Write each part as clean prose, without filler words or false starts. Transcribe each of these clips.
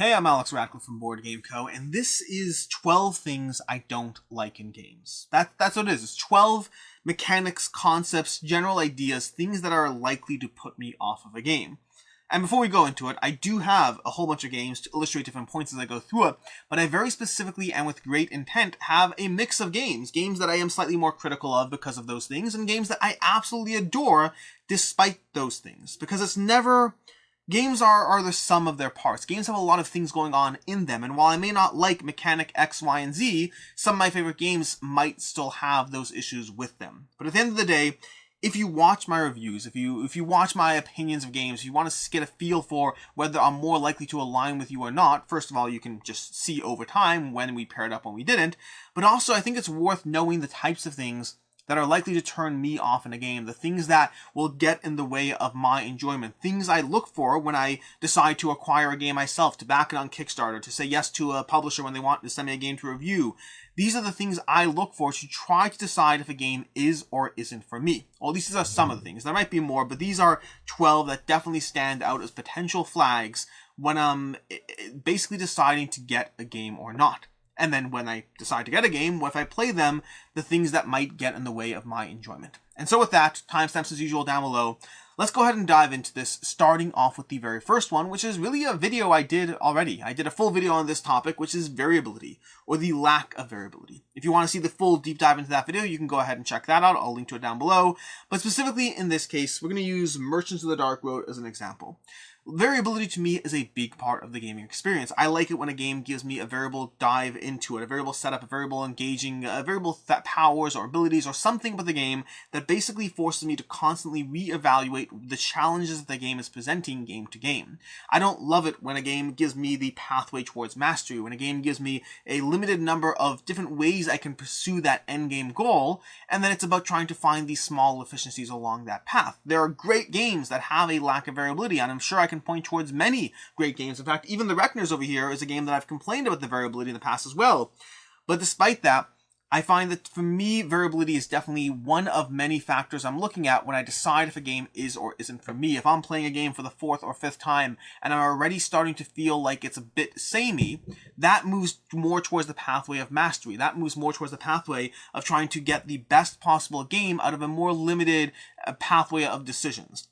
Hey, I'm Alex Radcliffe from Board Game Co., and this is 12 things I don't like in games. That's what it is. It's 12 mechanics, concepts, general ideas, things that are likely to put me off of a game. And before we go into it, I do have a whole bunch of games to illustrate different points as I go through it, but I very specifically and with great intent have a mix of games that I am slightly more critical of because of those things, and games that I absolutely adore despite those things. Because it's never... Games are the sum of their parts. Games have a lot of things going on in them, and while I may not like mechanic X, Y, and Z, some of my favorite games might still have those issues with them. But at the end of the day, if you watch my reviews, if you watch my opinions of games, if you want to get a feel for whether I'm more likely to align with you or not, first of all, you can just see over time when we paired up, when we didn't. But also, I think it's worth knowing the types of things that are likely to turn me off in a game, the things that will get in the way of my enjoyment, things I look for when I decide to acquire a game myself, to back it on Kickstarter, to say yes to a publisher when they want to send me a game to review. These are the things I look for to try to decide if a game is or isn't for me. Well, these are some of the things. There might be more, but these are 12 that definitely stand out as potential flags when I'm basically deciding to get a game or not. And then when I decide to get a game, if I play them, the things that might get in the way of my enjoyment. And so with that, timestamps as usual down below, let's go ahead and dive into this, starting off with the very first one, which is really a video I did already. I did a full video on this topic, which is variability, or the lack of variability. If you want to see the full deep dive into that video, you can go ahead and check that out. I'll link to it down below. But specifically in this case, we're going to use Merchants of the Dark Road as an example. Variability to me is a big part of the gaming experience. I like it when a game gives me a variable dive into it, a variable setup, a variable engaging, a variable powers or abilities or something about the game that basically forces me to constantly reevaluate the challenges that the game is presenting game to game. I don't love it when a game gives me the pathway towards mastery, when a game gives me a limited number of different ways I can pursue that endgame goal, and then it's about trying to find these small efficiencies along that path. There are great games that have a lack of variability, and I'm sure I can point towards many great games. In fact, even The Reckoners over here is a game that I've complained about the variability in the past as well. But despite that, I find that for me, variability is definitely one of many factors I'm looking at when I decide if a game is or isn't for me. If I'm playing a game for the 4th or 5th time and I'm already starting to feel like it's a bit samey, that moves more towards the pathway of mastery. That moves more towards the pathway of trying to get the best possible game out of a more limited pathway of decisions.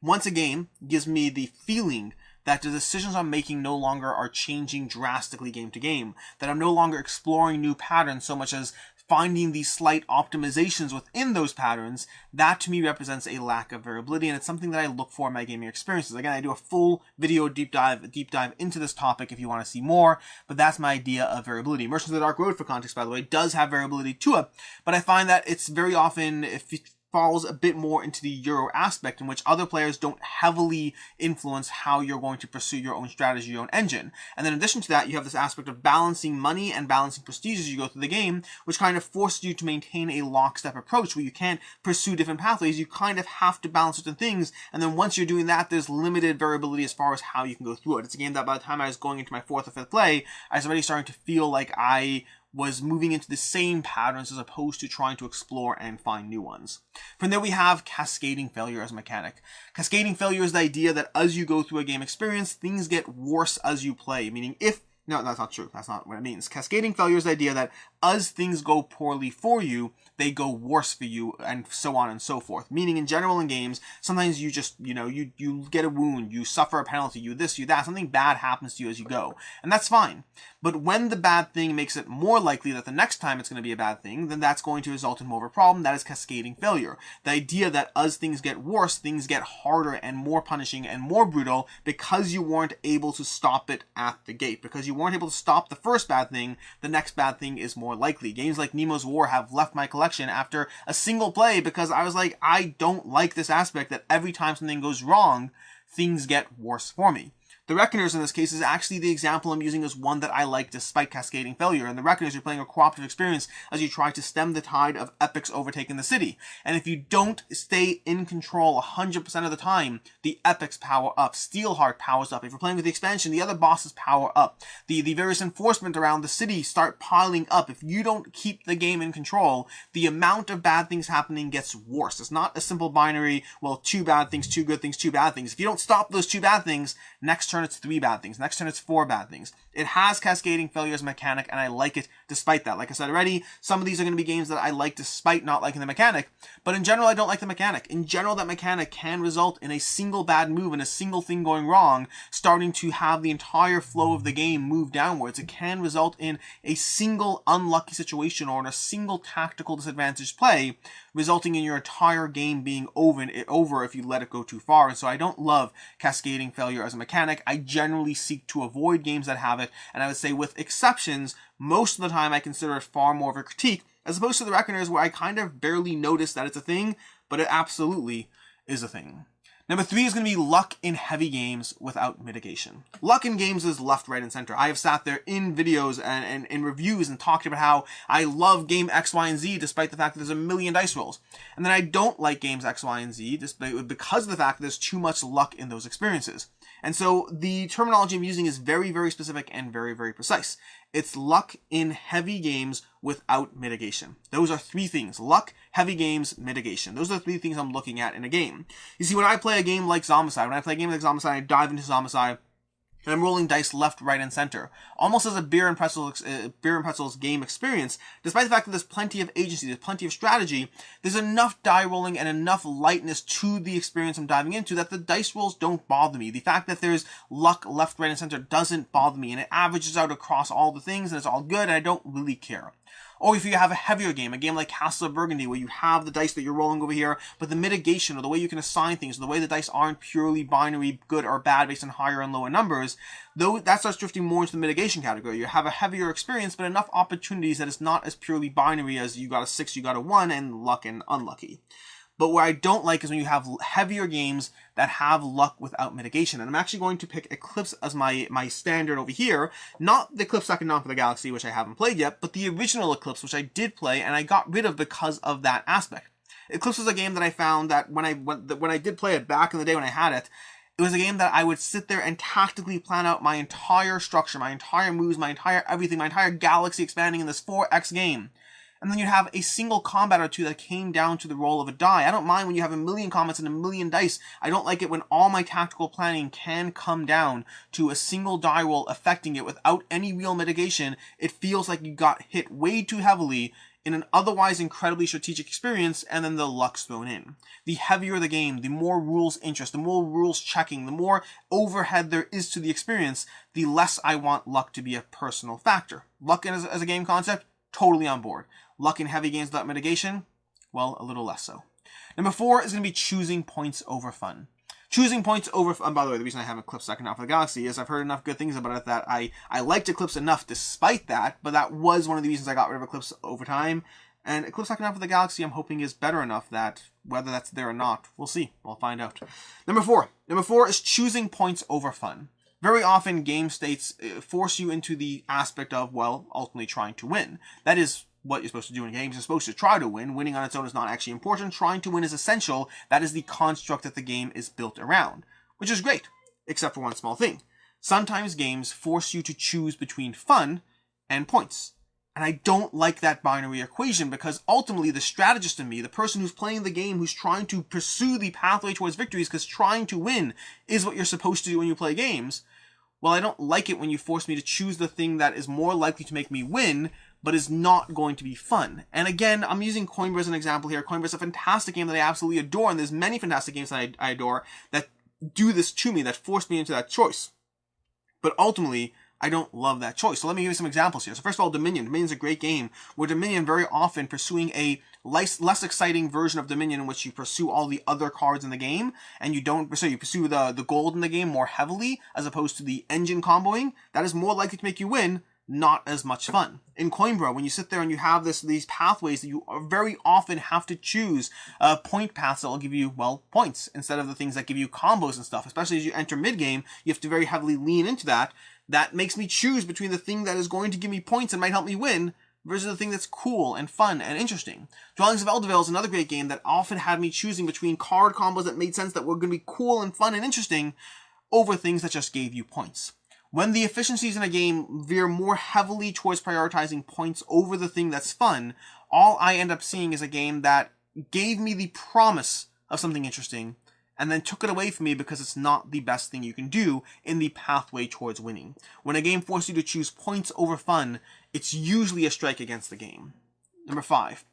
Once a game gives me the feeling that the decisions I'm making no longer are changing drastically game to game, that I'm no longer exploring new patterns so much as finding these slight optimizations within those patterns, that to me represents a lack of variability, and it's something that I look for in my gaming experiences. Again, I do a full video deep dive into this topic if you want to see more, but that's my idea of variability. Merchants of the Dark Road, for context by the way, does have variability to it, but I find that it's very often, if it falls a bit more into the Euro aspect in which other players don't heavily influence how you're going to pursue your own strategy, your own engine. And then in addition to that, you have this aspect of balancing money and balancing prestige as you go through the game, which kind of forces you to maintain a lockstep approach where you can't pursue different pathways. You kind of have to balance certain things, and then once you're doing that, there's limited variability as far as how you can go through it. It's a game that by the time I was going into my 4th or 5th play, I was already starting to feel like I was moving into the same patterns as opposed to trying to explore and find new ones. From there we have Cascading Failure as a mechanic. Cascading Failure is the idea that as you go through a game experience, things get worse as you play, meaning no, that's not true. That's not what it means. Cascading Failure is the idea that as things go poorly for you, they go worse for you, and so on and so forth. Meaning, in general, in games, sometimes you just, you get a wound, you suffer a penalty, you this, you that, something bad happens to you as you go. And that's fine. But when the bad thing makes it more likely that the next time it's going to be a bad thing, then that's going to result in more of a problem. That is Cascading Failure. The idea that as things get worse, things get harder and more punishing and more brutal because you weren't able to stop it at the gate. Because you weren't able to stop the first bad thing, the next bad thing is more likely. Games like Nemo's War have left my collection after a single play because I was like, I don't like this aspect that every time something goes wrong, things get worse for me. The Reckoners in this case is actually the example I'm using as one that I like despite Cascading Failure. In The Reckoners, you're playing a cooperative experience as you try to stem the tide of epics overtaking the city. And if you don't stay in control 100% of the time, the epics power up. Steelheart powers up. If you're playing with the expansion, the other bosses power up. The various enforcement around the city start piling up. If you don't keep the game in control, the amount of bad things happening gets worse. It's not a simple binary, well, 2 bad things, 2 good things, 2 bad things. If you don't stop those 2 bad things, next turn turn it's 3 bad things, next turn it's 4 bad things. It has Cascading Failure as a mechanic, and I like it despite that. Like I said already, some of these are going to be games that I like despite not liking the mechanic, but in general I don't like the mechanic. In general, that mechanic can result in a single bad move and a single thing going wrong, starting to have the entire flow of the game move downwards. It can result in a single unlucky situation or in a single tactical disadvantaged play, resulting in your entire game being over if you let it go too far. And so I don't love Cascading Failure as a mechanic. I generally seek to avoid games that have it, and I would say with exceptions, most of the time I consider it far more of a critique, as opposed to the Reckoners where I kind of barely notice that it's a thing, but it absolutely is a thing. Number 3 is going to be luck in heavy games without mitigation. Luck in games is left, right, and center. I have sat there in videos and in reviews and talked about how I love game X, Y, and Z despite the fact that there's a million dice rolls. And then I don't like games X, Y, and Z because of the fact that there's too much luck in those experiences. And so the terminology I'm using is very, very specific and very, very precise. It's luck in heavy games without mitigation. Those are 3 things. Luck, heavy games, mitigation. Those are the 3 things I'm looking at in a game. You see, when I play a game like Zombicide, I dive into Zombicide, and I'm rolling dice left, right, and center, almost as a beer and pretzels game experience. Despite the fact that there's plenty of agency, there's plenty of strategy, there's enough die rolling and enough lightness to the experience I'm diving into that the dice rolls don't bother me. The fact that there's luck left, right, and center doesn't bother me, and it averages out across all the things, and it's all good, and I don't really care. Or if you have a heavier game, a game like Castle of Burgundy, where you have the dice that you're rolling over here, but the mitigation, or the way you can assign things, or the way the dice aren't purely binary, good or bad, based on higher and lower numbers, though that starts drifting more into the mitigation category. You have a heavier experience, but enough opportunities that it's not as purely binary as you got a 6, you got a 1, and luck and unlucky. But what I don't like is when you have heavier games that have luck without mitigation. And I'm actually going to pick Eclipse as my standard over here. Not the Eclipse Second Dawn for the Galaxy, which I haven't played yet, but the original Eclipse, which I did play, and I got rid of because of that aspect. Eclipse was a game that I found that when I did play it back in the day when I had it, it was a game that I would sit there and tactically plan out my entire structure, my entire moves, my entire everything, my entire galaxy expanding in this 4X game. And then you'd have a single combat or two that came down to the roll of a die. I don't mind when you have a million combats and a million dice. I don't like it when all my tactical planning can come down to a single die roll affecting it without any real mitigation. It feels like you got hit way too heavily in an otherwise incredibly strategic experience, and then the luck's thrown in. The heavier the game, the more rules interest, the more rules checking, the more overhead there is to the experience, the less I want luck to be a personal factor. Luck as a game concept, totally on board. Luck in heavy games without mitigation, well, a little less so. Number 4 is going to be choosing points over fun. Choosing points over fun, by the way, the reason I have Eclipse Second Dawn for the Galaxy is I've heard enough good things about it that I liked Eclipse enough despite that, but that was one of the reasons I got rid of Eclipse over time. And Eclipse Second Dawn for the Galaxy, I'm hoping, is better enough that whether that's there or not, we'll see. We'll find out. Number 4 is choosing points over fun. Very often, game states force you into the aspect of, well, ultimately trying to win. That is what you're supposed to do in games. You're supposed to try to win. Winning on its own is not actually important. Trying to win is essential. That is the construct that the game is built around, which is great, except for one small thing. Sometimes games force you to choose between fun and points. And I don't like that binary equation because ultimately the strategist in me, the person who's playing the game, who's trying to pursue the pathway towards victories because trying to win is what you're supposed to do when you play games. Well, I don't like it when you force me to choose the thing that is more likely to make me win, but is not going to be fun. And again, I'm using Coimbra as an example here. Coimbra is a fantastic game that I absolutely adore, and there's many fantastic games that I adore that do this to me, that force me into that choice. But ultimately, I don't love that choice. So let me give you some examples here. So first of all, Dominion. Dominion's a great game, where Dominion very often pursuing a less exciting version of Dominion in which you pursue all the other cards in the game, and you pursue the gold in the game more heavily, as opposed to the engine comboing. That is more likely to make you win, not as much fun. In Coimbra, when you sit there and you have these pathways that you very often have to choose point paths that will give you, well, points, instead of the things that give you combos and stuff. Especially as you enter mid-game, you have to very heavily lean into that. That makes me choose between the thing that is going to give me points and might help me win, versus the thing that's cool and fun and interesting. Dwellings of Eldervale is another great game that often had me choosing between card combos that made sense, that were going to be cool and fun and interesting, over things that just gave you points. When the efficiencies in a game veer more heavily towards prioritizing points over the thing that's fun, all I end up seeing is a game that gave me the promise of something interesting, and then took it away from me because it's not the best thing you can do in the pathway towards winning. When a game forces you to choose points over fun, it's usually a strike against the game. Number 5.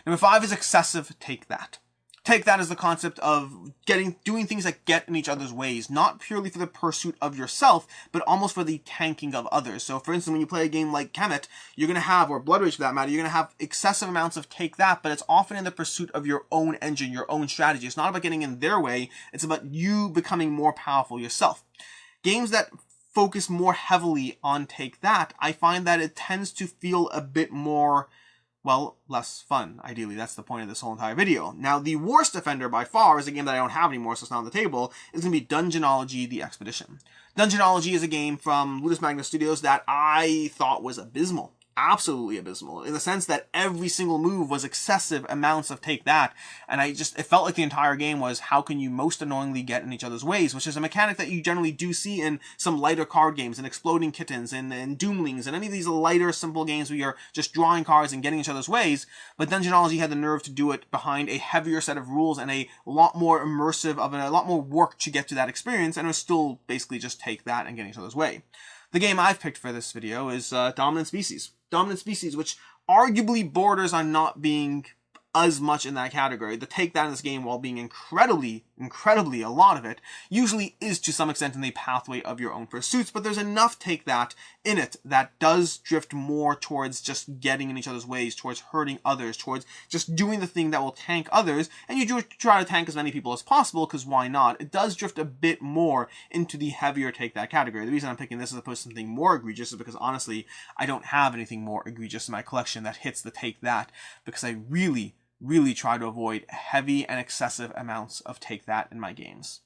Number 5 is excessive take that. Take that is the concept of doing things that get in each other's ways, not purely for the pursuit of yourself, but almost for the tanking of others. So for instance, when you play a game like Kemet, you're going to have, or Blood Rage for that matter, you're going to have excessive amounts of take that, but it's often in the pursuit of your own engine, your own strategy. It's not about getting in their way, it's about you becoming more powerful yourself. Games that focus more heavily on take that, I find that it tends to feel a bit more, well, less fun, ideally. That's the point of this whole entire video. Now, the worst offender by far is a game that I don't have anymore, so it's not on the table, is going to be Dungeonology: The Expedition. Dungeonology is a game from Ludus Magnus Studios that I thought was abysmal. Absolutely abysmal, in the sense that every single move was excessive amounts of take that, and it felt like the entire game was how can you most annoyingly get in each other's ways, which is a mechanic that you generally do see in some lighter card games, and Exploding Kittens, and Doomlings, and any of these lighter, simple games where you're just drawing cards and getting each other's ways, but Dungeonology had the nerve to do it behind a heavier set of rules and a lot more immersive, a lot more work to get to that experience, and it was still basically just take that and get in each other's way. The game I've picked for this video is Dominant Species. Dominant Species, which arguably borders on not being as much in that category. The take that in this game, while being incredibly a lot of it, usually is to some extent in the pathway of your own pursuits, but there's enough take that in it that does drift more towards just getting in each other's ways, towards hurting others, towards just doing the thing that will tank others, and you do try to tank as many people as possible, because why not? It does drift a bit more into the heavier take that category. The reason I'm picking this as opposed to something more egregious is because honestly, I don't have anything more egregious in my collection that hits the take that, because I really try to avoid heavy and excessive amounts of take that in my games.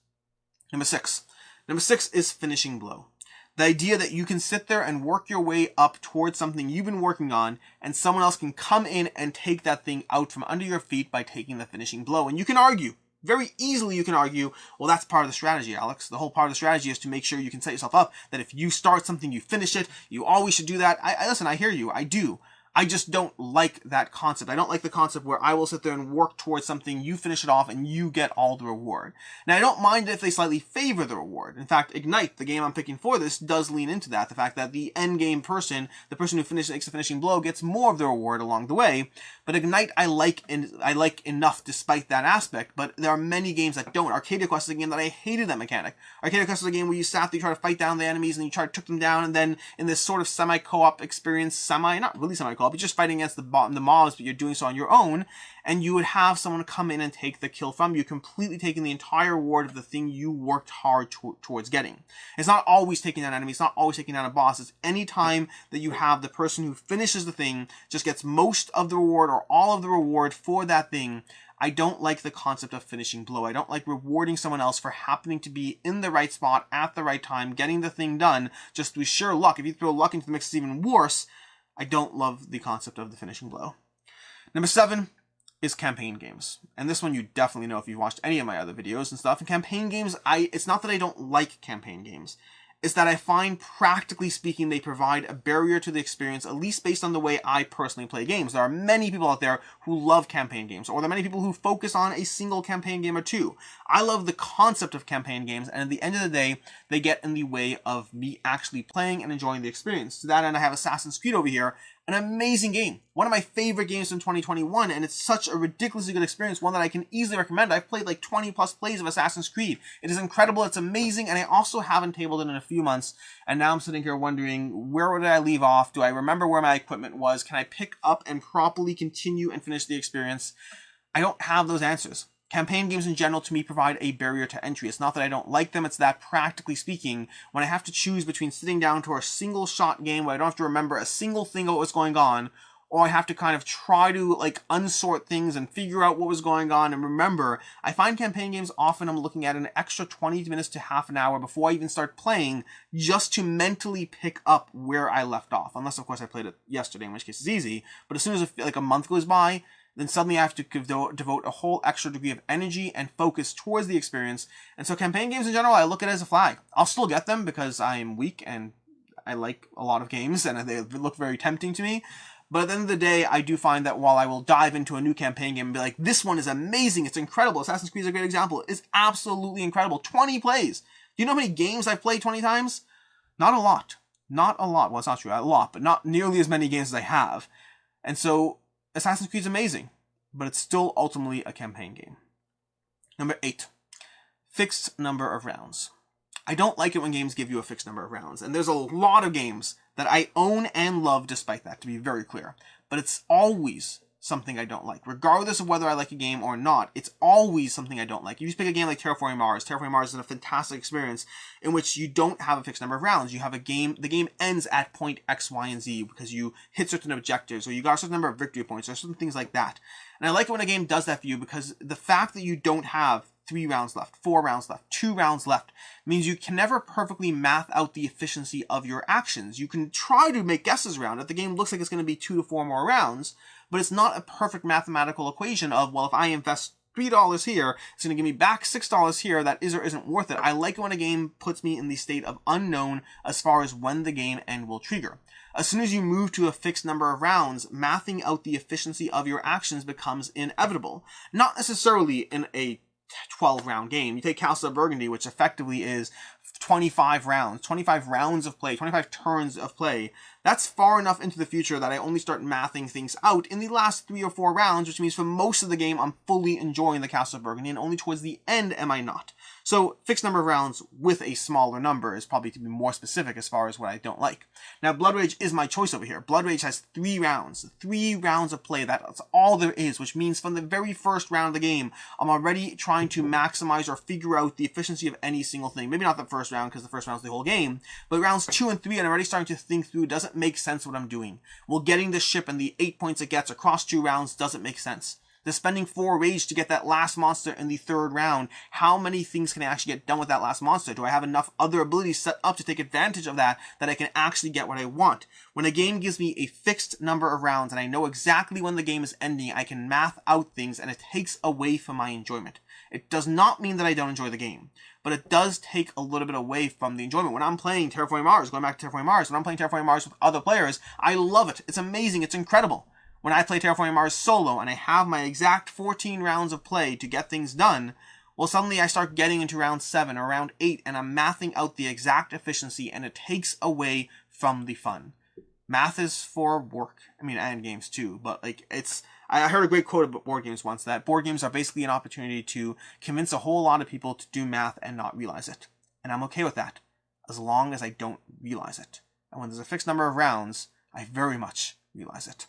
Number 6. Number 6 is Finishing Blow. The idea that you can sit there and work your way up towards something you've been working on, and someone else can come in and take that thing out from under your feet by taking the finishing blow. And you can argue, very easily you can argue, well, that's part of the strategy, Alex. The whole part of the strategy is to make sure you can set yourself up, that if you start something, you finish it. You always should do that. Listen, I hear you. I do. I just don't like that concept. I don't like the concept where I will sit there and work towards something, you finish it off, and you get all the reward. Now, I don't mind if they slightly favor the reward. In fact, Ignite, the game I'm picking for this, does lean into that. The fact that the end game person, the person who makes the finishing blow, gets more of the reward along the way. But Ignite, I like enough despite that aspect, but there are many games that don't. Arcadia Quest is a game that I hated that mechanic. Arcadia Quest is a game where you sat there, you try to fight down the enemies, and you try to took them down, and then in this sort of semi-co-op experience, not really semi-co-op, you're just fighting against the mobs, but you're doing so on your own, and you would have someone come in and take the kill from you, completely taking the entire reward of the thing you worked hard towards getting. It's not always taking down enemies, it's not always taking down a boss, it's any time that you have the person who finishes the thing, just gets most of the reward or all of the reward for that thing. I don't like the concept of finishing blow. I don't like rewarding someone else for happening to be in the right spot at the right time, getting the thing done, just through sheer luck. If you throw luck into the mix, it's even worse. I don't love the concept of the finishing blow. Number 7 is campaign games. And this one you definitely know if you've watched any of my other videos and stuff. And campaign games, it's not that I don't like campaign games. It's that I find, practically speaking, they provide a barrier to the experience, at least based on the way I personally play games. There are many people out there who love campaign games, or there are many people who focus on a single campaign game or two. I love the concept of campaign games, and at the end of the day, they get in the way of me actually playing and enjoying the experience. To that end, I have Assassin's Creed over here, an amazing game. One of my favorite games in 2021, and it's such a ridiculously good experience, one that I can easily recommend. I've played like 20 plus plays of Assassin's Creed. It is incredible, it's amazing, and I also haven't tabled it in a few months, and now I'm sitting here wondering, where did I leave off? Do I remember where my equipment was? Can I pick up and properly continue and finish the experience? I don't have those answers. Campaign games in general, to me, provide a barrier to entry. It's not that I don't like them, it's that, practically speaking, when I have to choose between sitting down to a single shot game where I don't have to remember a single thing of what was going on, or I have to kind of try to unsort things and figure out what was going on and remember, I find campaign games often I'm looking at an extra 20 minutes to half an hour before I even start playing, just to mentally pick up where I left off. Unless, of course, I played it yesterday, in which case it's easy. But as soon as a month goes by, then suddenly I have to devote a whole extra degree of energy and focus towards the experience. And so campaign games in general, I look at it as a flag. I'll still get them because I am weak and I like a lot of games and they look very tempting to me. But at the end of the day, I do find that while I will dive into a new campaign game and be like, this one is amazing, it's incredible, Assassin's Creed is a great example, it's absolutely incredible, 20 plays. Do you know how many games I've played 20 times? Not a lot. Not a lot. Well, it's not true, a lot, but not nearly as many games as I have. And so, Assassin's Creed is amazing, but it's still ultimately a campaign game. Number 8. Fixed number of rounds. I don't like it when games give you a fixed number of rounds, and there's a lot of games that I own and love despite that, to be very clear. But it's always something I don't like. Regardless of whether I like a game or not, it's always something I don't like. You just pick a game like Terraforming Mars. Terraforming Mars is a fantastic experience in which you don't have a fixed number of rounds. You have a game, the game ends at point X, Y, and Z because you hit certain objectives, or you got a certain number of victory points, or certain things like that. And I like it when a game does that for you, because the fact that you don't have 3 rounds left, 4 rounds left, 2 rounds left, means you can never perfectly math out the efficiency of your actions. You can try to make guesses around it. The game looks like it's going to be 2 to 4 more rounds, but it's not a perfect mathematical equation of, well, if I invest $3 here, it's going to give me back $6 here, that is or isn't worth it. I like it when a game puts me in the state of unknown as far as when the game end will trigger. As soon as you move to a fixed number of rounds, mathing out the efficiency of your actions becomes inevitable. Not necessarily in a 12-round game. You take Castle of Burgundy, which effectively is 25 rounds of play, 25 turns of play. That's far enough into the future that I only start mathing things out in the last 3 or 4 rounds, which means for most of the game, I'm fully enjoying the Castle of Burgundy, and only towards the end am I not. So, fixed number of rounds with a smaller number is probably to be more specific as far as what I don't like. Now, Blood Rage is my choice over here. Blood Rage has 3 rounds. 3 rounds of play. That's all there is, which means from the very first round of the game, I'm already trying to maximize or figure out the efficiency of any single thing. Maybe not the first round, because the first round's the whole game, but rounds 2 and 3, I'm already starting to think through, does it make sense what I'm doing? Well, getting the ship and the 8 points it gets across 2 rounds doesn't make sense. The spending 4 rage to get that last monster in the 3rd round, how many things can I actually get done with that last monster? Do I have enough other abilities set up to take advantage of that I can actually get what I want? When a game gives me a fixed number of rounds and I know exactly when the game is ending, I can math out things, and it takes away from my enjoyment. It does not mean that I don't enjoy the game, but it does take a little bit away from the enjoyment. When I'm playing Terraforming Mars, going back to Terraforming Mars, when I'm playing Terraforming Mars with other players, I love it. It's amazing. It's incredible. When I play Terraforming Mars solo and I have my exact 14 rounds of play to get things done, well, suddenly I start getting into round 7 or round 8 and I'm mathing out the exact efficiency, and it takes away from the fun. Math is for work. I mean, and games too, but I heard a great quote about board games once, that board games are basically an opportunity to convince a whole lot of people to do math and not realize it. And I'm okay with that, as long as I don't realize it. And when there's a fixed number of rounds, I very much realize it.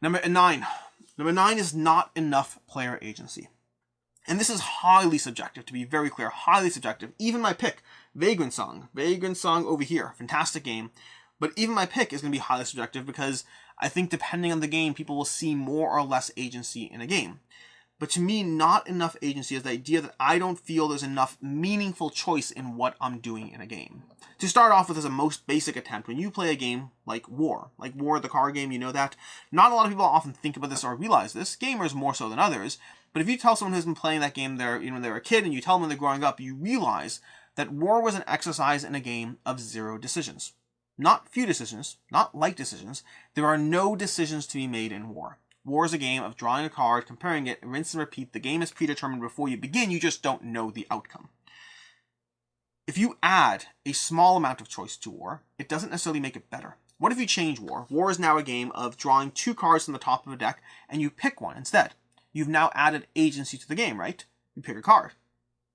Number 9. Number 9 is not enough player agency. And this is highly subjective, to be very clear, highly subjective. Even my pick, Vagrant Song over here, fantastic game. But even my pick is going to be highly subjective, because I think depending on the game, people will see more or less agency in a game. But to me, not enough agency is the idea that I don't feel there's enough meaningful choice in what I'm doing in a game. To start off with, as a most basic attempt, when you play a game like War, the card game, you know that, not a lot of people often think about this or realize this, gamers more so than others, but if you tell someone who's been playing that game when they were a kid, and you tell them when they're growing up, you realize that War was an exercise in a game of 0 decisions. Not few decisions, not light decisions. There are no decisions to be made in War. War is a game of drawing a card, comparing it, rinse and repeat. The game is predetermined before you begin, you just don't know the outcome. If you add a small amount of choice to War, it doesn't necessarily make it better. What if you change War? War is now a game of drawing 2 cards from the top of a deck, and you pick one instead. You've now added agency to the game, right? You pick a card.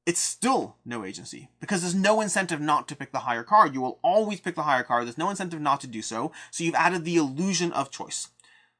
It's still no agency, because there's no incentive not to pick the higher card. You will always pick the higher card. There's no incentive not to do so, so you've added the illusion of choice.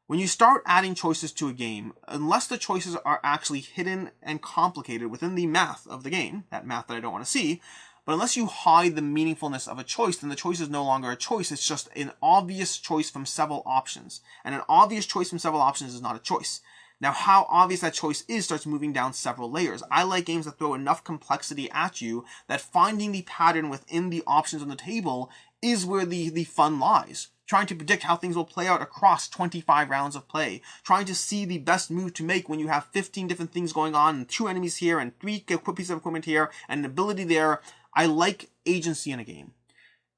When you start adding choices to a game, unless the choices are actually hidden and complicated within the math of the game, that math that I don't want to see, but unless you hide the meaningfulness of a choice, then the choice is no longer a choice. It's just an obvious choice from several options. And an obvious choice from several options is not a choice. Now, how obvious that choice is starts moving down several layers. I like games that throw enough complexity at you that finding the pattern within the options on the table is where the fun lies. Trying to predict how things will play out across 25 rounds of play. Trying to see the best move to make when you have 15 different things going on, and 2 enemies here, and 3 pieces of equipment here, and an ability there. I like agency in a game.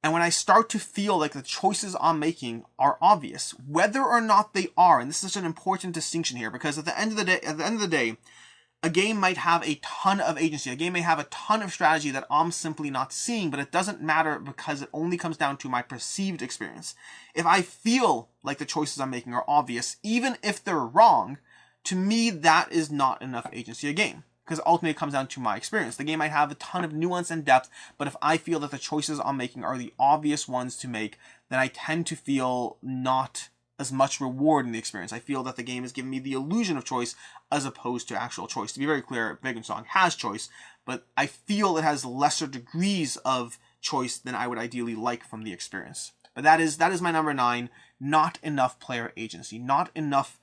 And when I start to feel like the choices I'm making are obvious, whether or not they are, and this is such an important distinction here, because at the end of the day, a game might have a ton of agency. A game may have a ton of strategy that I'm simply not seeing, but it doesn't matter because it only comes down to my perceived experience. If I feel like the choices I'm making are obvious, even if they're wrong, to me, that is not enough agency a game. Because ultimately it comes down to my experience. The game might have a ton of nuance and depth, but if I feel that the choices I'm making are the obvious ones to make, then I tend to feel not as much reward in the experience. I feel that the game is giving me the illusion of choice as opposed to actual choice. To be very clear, Big and Song has choice, but I feel it has lesser degrees of choice than I would ideally like from the experience. But that is my number 9. Not enough player agency, not enough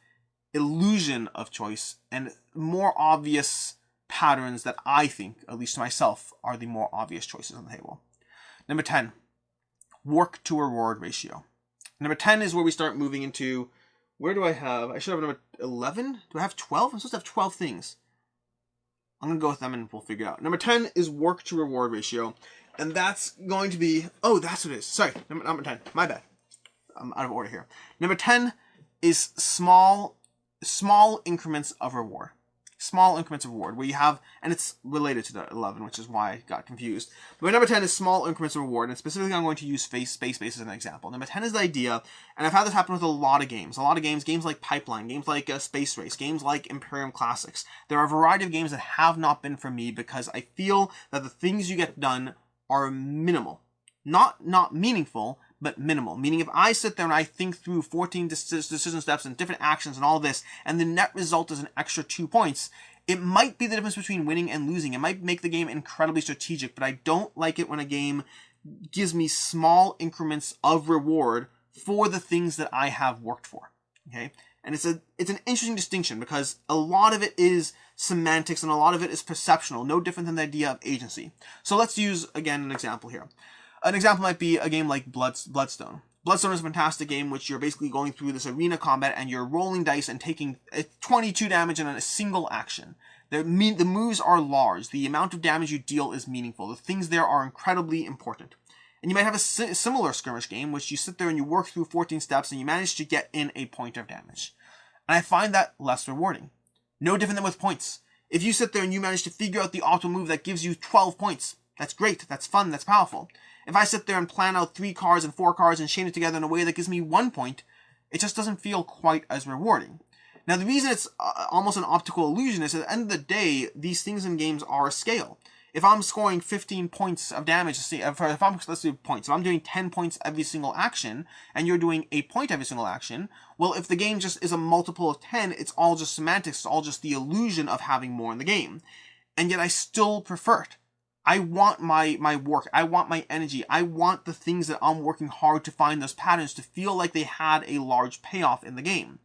illusion of choice, and more obvious patterns that I think, at least to myself, are the more obvious choices on the table. Number 10, work to reward ratio. Number 10 is where we start moving into, where do I have? I should have number 11. Do I have 12? I'm supposed to have 12 things. I'm going to go with them and we'll figure it out. Number 10 is work to reward ratio. And that's going to be, oh, that's what it is. Sorry, number 10. My bad. I'm out of order here. Number 10 is small increments of reward. Small increments of reward, where you have, and it's related to the 11, which is why I got confused. But number 10 is small increments of reward, and specifically I'm going to use space base as an example. Number 10 is the idea, and I've had this happen with a lot of games. Games like Pipeline, games like Space Race, games like Imperium Classics. There are a variety of games that have not been for me because I feel that the things you get done are minimal. Not meaningful, but minimal. Meaning if I sit there and I think through 14 decision steps and different actions and all this, and the net result is an extra 2 points, it might be the difference between winning and losing. It might make the game incredibly strategic, but I don't like it when a game gives me small increments of reward for the things that I have worked for. Okay? And it's an interesting distinction because a lot of it is semantics and a lot of it is perceptual, no different than the idea of agency. So let's use, again, an example here. An example might be a game like Bloodstone. Bloodstone is a fantastic game which you're basically going through this arena combat and you're rolling dice and taking 22 damage in a single action. The moves are large. The amount of damage you deal is meaningful. The things there are incredibly important. And you might have a similar skirmish game which you sit there and you work through 14 steps and you manage to get in a point of damage. And I find that less rewarding. No different than with points. If you sit there and you manage to figure out the optimal move that gives you 12 points, that's great, that's fun, that's powerful. If I sit there and plan out 3 cards and 4 cards and chain it together in a way that gives me 1 point, it just doesn't feel quite as rewarding. Now, the reason it's almost an optical illusion is at the end of the day, these things in games are a scale. If I'm scoring 15 points of damage, let's do points. If I'm doing 10 points every single action, and you're doing a point every single action, well, if the game just is a multiple of 10, it's all just semantics. It's all just the illusion of having more in the game. And yet I still prefer it. I want my work. I want my energy. I want the things that I'm working hard to find those patterns to feel like they had a large payoff in the game.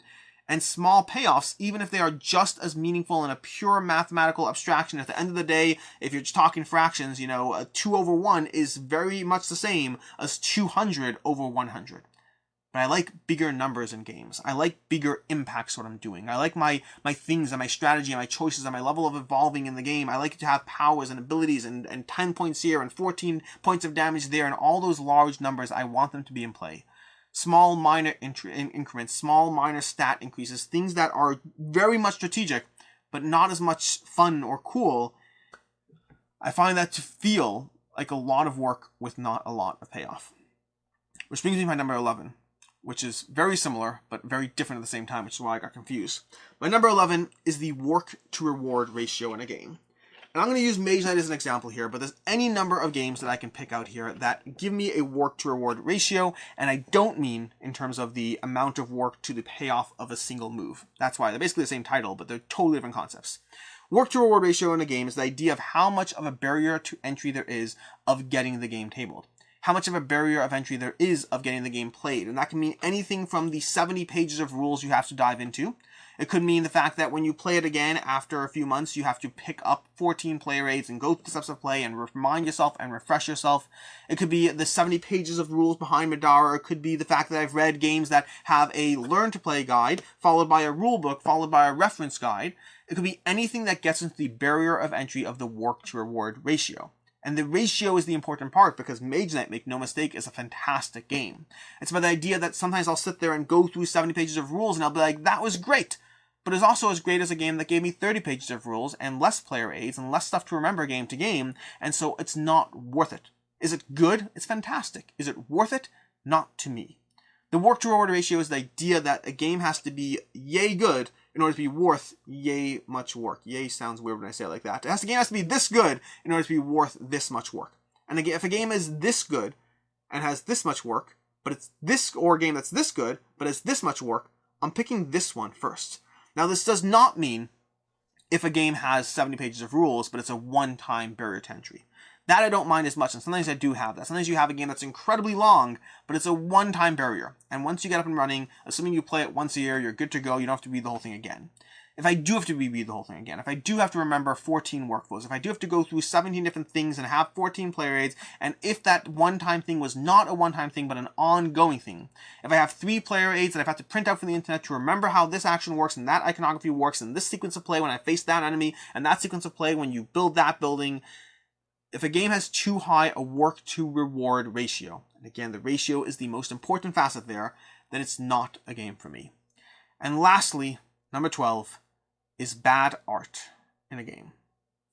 And small payoffs, even if they are just as meaningful in a pure mathematical abstraction, at the end of the day, if you're just talking fractions, 2 over 1 is very much the same as 200 over 100. But I like bigger numbers in games. I like bigger impacts what I'm doing. I like my things and my strategy and my choices and my level of evolving in the game. I like to have powers and abilities and 10 points here and 14 points of damage there and all those large numbers. I want them to be in play. Small minor increments, small minor stat increases, things that are very much strategic but not as much fun or cool. I find that to feel like a lot of work with not a lot of payoff. Which brings me to my number 11. Which is very similar, but very different at the same time, which is why I got confused. My number 11 is the work to reward ratio in a game. And I'm going to use Mage Knight as an example here, but there's any number of games that I can pick out here that give me a work to reward ratio, and I don't mean in terms of the amount of work to the payoff of a single move. That's why they're basically the same title, but they're totally different concepts. Work to reward ratio in a game is the idea of how much of a barrier to entry there is of getting the game tabled. How much of a barrier of entry there is of getting the game played. And that can mean anything from the 70 pages of rules you have to dive into. It could mean the fact that when you play it again after a few months, you have to pick up 14 player aids and go through the steps of play and remind yourself and refresh yourself. It could be the 70 pages of rules behind Madara. It could be the fact that I've read games that have a learn to play guide, followed by a rule book, followed by a reference guide. It could be anything that gets into the barrier of entry of the work to reward ratio. And the ratio is the important part, because Mage Knight, make no mistake, is a fantastic game. It's about the idea that sometimes I'll sit there and go through 70 pages of rules and I'll be like, that was great. But it's also as great as a game that gave me 30 pages of rules and less player aids and less stuff to remember game to game, and so it's not worth it. Is it good? It's fantastic. Is it worth it? Not to me. The work to reward ratio is the idea that a game has to be yay good in order to be worth yay much work. Yay sounds weird when I say it like that. The game has to be this good in order to be worth this much work. And again, if a game is this good and has this much work, but it's this, or a game that's this good, but it's this much work, I'm picking this one first. Now, this does not mean if a game has 70 pages of rules, but it's a one-time barrier to entry. That I don't mind as much, and sometimes I do have that. Sometimes you have a game that's incredibly long, but it's a one-time barrier. And once you get up and running, assuming you play it once a year, you're good to go, you don't have to read the whole thing again. If I do have to read the whole thing again, if I do have to remember 14 workflows, if I do have to go through 17 different things and have 14 player aids, and if that one-time thing was not a one-time thing, but an ongoing thing, if I have 3 player aids that I've had to print out from the internet to remember how this action works, and that iconography works, and this sequence of play when I face that enemy, and that sequence of play when you build that building, if a game has too high a work to reward ratio, and again, the ratio is the most important facet there, then it's not a game for me. And lastly, number 12, is bad art in a game.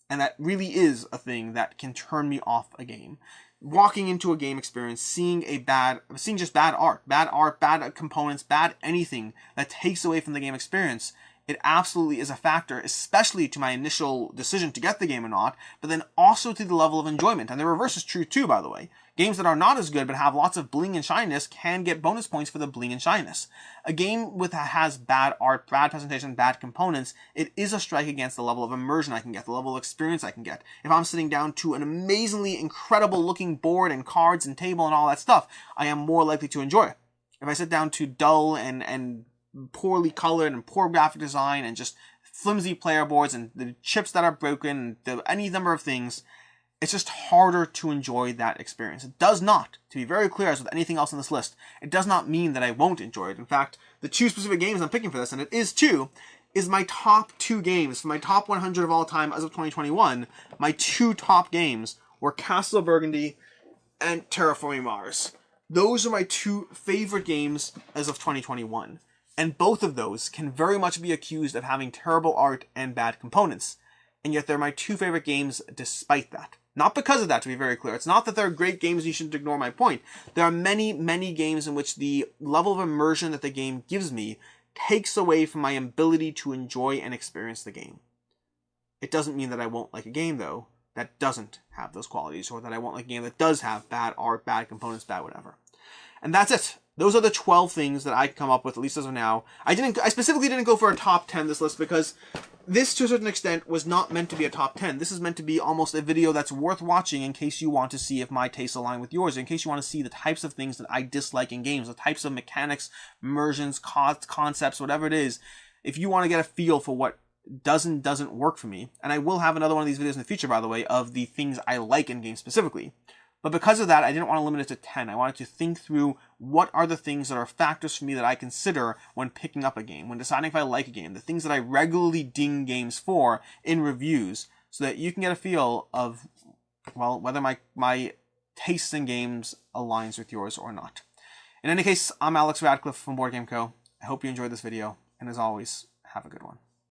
And that really is a thing that can turn me off a game. Walking into a game experience, seeing just bad art, bad components, bad anything that takes away from the game experience, it absolutely is a factor, especially to my initial decision to get the game or not, but then also to the level of enjoyment. And the reverse is true too, by the way. Games that are not as good but have lots of bling and shyness can get bonus points for the bling and shyness. A game that has bad art, bad presentation, bad components, it is a strike against the level of immersion I can get, the level of experience I can get. If I'm sitting down to an amazingly incredible looking board and cards and table and all that stuff, I am more likely to enjoy it. If I sit down to dull and poorly colored and poor graphic design and just flimsy player boards and the chips that are broken, any number of things, it's just harder to enjoy that experience. It does not, to be very clear, as with anything else on this list, it does not mean that I won't enjoy it. In fact, the 2 specific games I'm picking for this, and it is 2, is my top 2 games. For my top 100 of all time as of 2021, my 2 top games were Castle of Burgundy and Terraforming Mars. Those are my 2 favorite games as of 2021. And both of those can very much be accused of having terrible art and bad components. And yet they're my 2 favorite games despite that. Not because of that, to be very clear. It's not that they're great games and you shouldn't ignore my point. There are many, many games in which the level of immersion that the game gives me takes away from my ability to enjoy and experience the game. It doesn't mean that I won't like a game, though, that doesn't have those qualities, or that I won't like a game that does have bad art, bad components, bad whatever. And that's it. Those are the 12 things that I come up with, at least as of now. I specifically didn't go for a top 10 this list because this, to a certain extent, was not meant to be a top 10. This is meant to be almost a video that's worth watching in case you want to see if my tastes align with yours, in case you want to see the types of things that I dislike in games, the types of mechanics, immersions, concepts, whatever it is. If you want to get a feel for what doesn't work for me, and I will have another one of these videos in the future, by the way, of the things I like in games specifically. But because of that, I didn't want to limit it to 10. I wanted to think through what are the things that are factors for me that I consider when picking up a game, when deciding if I like a game, the things that I regularly ding games for in reviews, so that you can get a feel of, well, whether my tastes in games aligns with yours or not. In any case, I'm Alex Radcliffe from Board Game Co. I hope you enjoyed this video, and as always, have a good one.